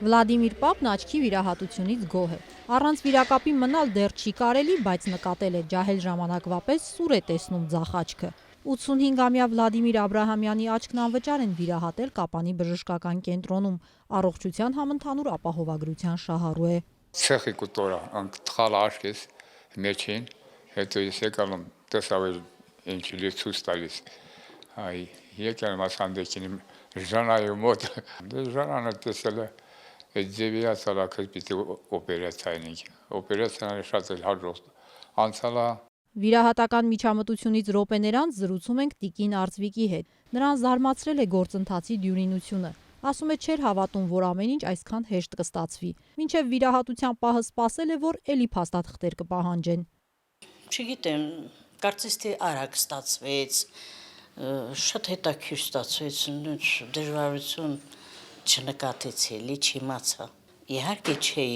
Վլադիմիր Պապն աչքի վիրահատությունից գոհ է։ Առանց վիրակապի մնալ դեռ չի կարելի, բայց նկատել է ջահել ժամանակվա պես սուր է տեսնում ձախ աչքը։ 85-ամյա Վլադիմիր Աբրահամյանի աչքն անվճար են վիրահատել Կապանի բժշկական կենտրոնում։ Առողջության համընդհանուր ապահովագրության շահառու է։ Ցեխի կուտորա անքթալ աշկես մեջին, հետո ես եկալ եմ տեսավ ինչի ցույց տալիս։ Այ եկել մասանդեկին Ժանայի մոտ։ Դե Ժանանը տեսել է Ձևիա ցալակը պիտի օպերացիային։ Օպերացիան շատ էլ հաջող անցալա։ Վիրահատական միջամտությունից րոպեներ անց զրուցում ենք Տիկին Արծվիկի հետ։ Նրան զարմացրել է գործընթացի դյուրինությունը։ Ասում է չէր հավատում, որ ամեն ինչ այսքան հեշտ կստացվի։ Մինչև վիրահատության պահը սպասել է, որ էլի փաստաթղթեր կպահանջեն։ Չգիտեմ, կարծես թե արագ ստացվեց, շատ հետաքրքիր ստացվեց, դժվարություն չնկատեցի, չիմացա։ Իհարկե չէի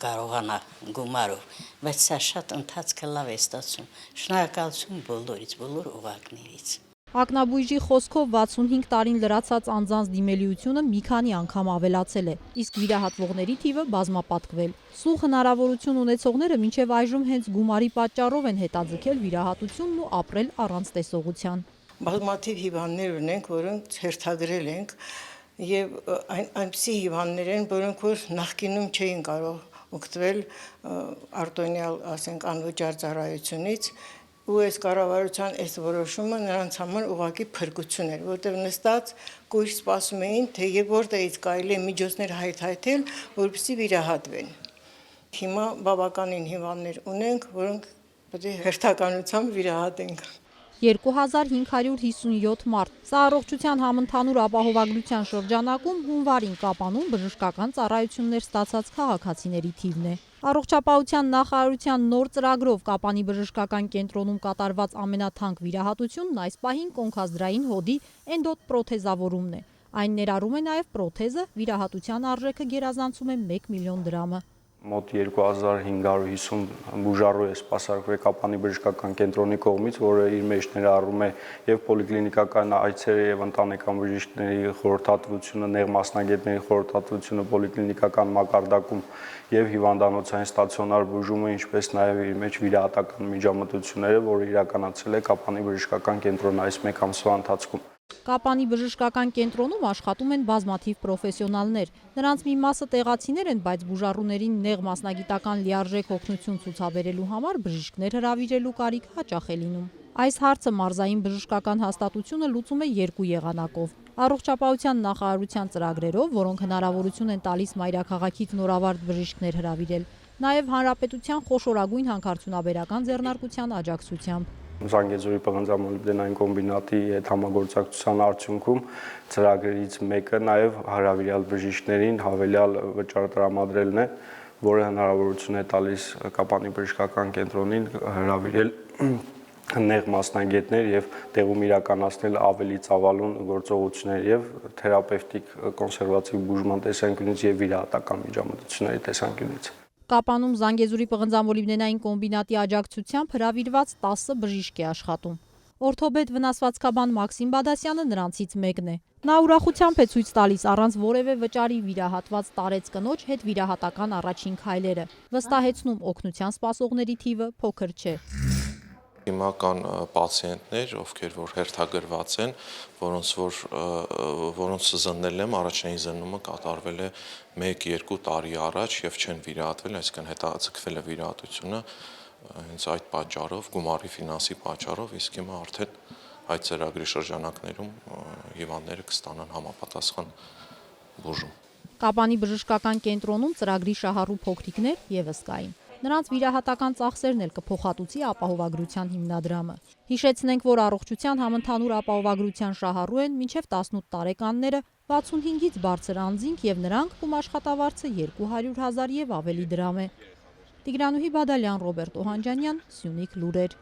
կարողանա գումարով, բայց սա շատ ընթացքը լավ է ստացվում։ Շնորհակալություն բոլորից, բոլոր օղակներից։ Ակնաբույժի խոսքով 65 տարին լրացած անձանց դիմելիությունը մի քանի անգամ ավելացել է, իսկ վիրահատվողների թիվը բազմապատկվել։ Սուղ հնարավորություն ունեցողները մինչև այժմ հենց գումարի պատճառով են հետաձգել վիրահատությունն ու ապրել առանց տեսողության։ Բազմաթիվ հիվանդներ ունենք, որոնք հերթագրել ենք, եւ այնպիսի հիվանդներ են, որոնք որ նախկինում չէին կարող օգտվել արտոնյալ, ասենք, անվճար ծառայությունից, ու այս կառավարության այս որոշումը նրանց համար ուղղակի փրկություն էր, որտեղ նստած կույր սպասում էին, թե եւ որտեղից կարելի է միջոցներ հայթայթել, որպեսզի վիրահատվեն։ Հիմա բավականին հիվանդներ ունենք, որոնք պետք է հերթականությամբ վիրահատենք։ 2557 մարդ։ Սա առողջության համընդհանուր ապահովագրության շրջանակում հունվարին Կապանում բժշկական ծառայություններ ստացած քաղաքացիների թիվն է։ Առողջապահության նախարարության նոր ծրագրով Կապանի բժշկական կենտրոնում կատարված ամենաթանկ վիրահատությունն այս պահին կոնքազդրային հոդի էնդոպրոթեզավորումն է։ Այն ներառում է նաև պրոթեզը, վիրահատության արժեքը գերազանցում է 1 միլիոն դրամը։ Մոտ 2550 բուժառու է սպասարկվել Կապանի բժշկական կենտրոնի կողմից, որը իր մեջ ներառում է եւ պոլիկլինիկական այցերը եւ ընտանեկան բժիշկների խորհրդատվությունը, նեղ մասնագետների խորհրդատվությունը պոլիկլինիկական մակարդակում եւ հիվանդանոցային ստացիոնար բուժումը, ինչպես նաեւ իր մեջ վիրահատական միջամտությունները, որը իրականացել է Կապանի բժշկական կենտրոնը այս մեկ ամսվա ընթացքում։ Կապանի բժշկական կենտրոնում աշխատում են բազմաթիվ պրոֆեսիոնալներ։ Նրանց մի մասը տեղացիներ են, բայց բուժառուներին նեղ մասնագիտական լիարժեք օգնություն ցուցաբերելու համար բժիշկներ հրավիրելու կարիք հաճախ է լինում։ Այս հարցը մարզային բժշկական հաստատությունը լուծում է երկու եղանակով։ Առողջապահության նախարարության ծրագրերով, որոնք հնարավորություն են տալիս մայրաքաղաքից նորավարտ բժիշկներ հրավիրել, նաև հանրապետության խոշորագույն հանքարդյունաբերական ձեռնարկության աջակցությամբ։ Զանգեզուրի պղնձամոլիբդենային կոմբինատի հետ համագործակցության արդյունքում ծրագրերից մեկը նաև հարավիրյալ բժիշկներին հավելյալ վճար տրամադրելն է, որը հնարավորություն է տալիս Կապանի բժշկական կենտրոնին հրավիրել նեղ մասնագետներ եւ տեղում իրականացնել ավելի ծավալուն գործողություններ եւ թերապևտիկ կոնսերվատիվ բուժման տեսանկյունից եւ վիրահատական միջամտությունների տեսանկյունից։ Կապանում Զանգեզուրի պղնձամոլիբդենային կոմբինատի աջակցությամբ հրավիրված 10 բժիշկ է աշխատում։ Օրթոպեդ վնասվածքաբան Մաքսիմ Բադասյանը նրանցից մեկն է։ Նա ուրախությամբ է ցույց տալիս առանց որևէ վճարի վիրահատված տարեց կնոջ հետ վիրահատական առաջին քայլերը։ Վստահեցնում օգնության սպասողների թիվը փոքր չէ։ Հիմա կան պացիենտներ, ովքեր որ հերթագրված են, որոնց զննել եմ, առաջին զննումը կատարվել է 1-2 տարի առաջ եւ չեն վիրահատվել, այսինքն հետաձգվել է վիրահատությունը հենց այդ պատճառով, գումարի ֆինանսի պատճառով, իսկ հիմա արդեն այդ ծրագրի շրջանակներում հիվանդները կստանան համապատասխան բուժում։ Կապանի բժշկական կենտրոնում ծրագրի շահառու փոքրիկներ եւս կային։ Նրանց վիրահատական ծախսերն էլ կփոխհատուցի ապահովագրության հիմնադրամը։ Հիշեցնենք, որ առողջության համընդհանուր ապահովագրության շահառու են մինչև 18 տարեկանները 65-ից բարձր անձինք եւ նրանք, ում աշխատավարձը 200 000 եւ ավելի դրամ է։ Տիգրանուհի Բադալյան, Ռոբերտ Օհանջանյան, Սյունիք լուրեր։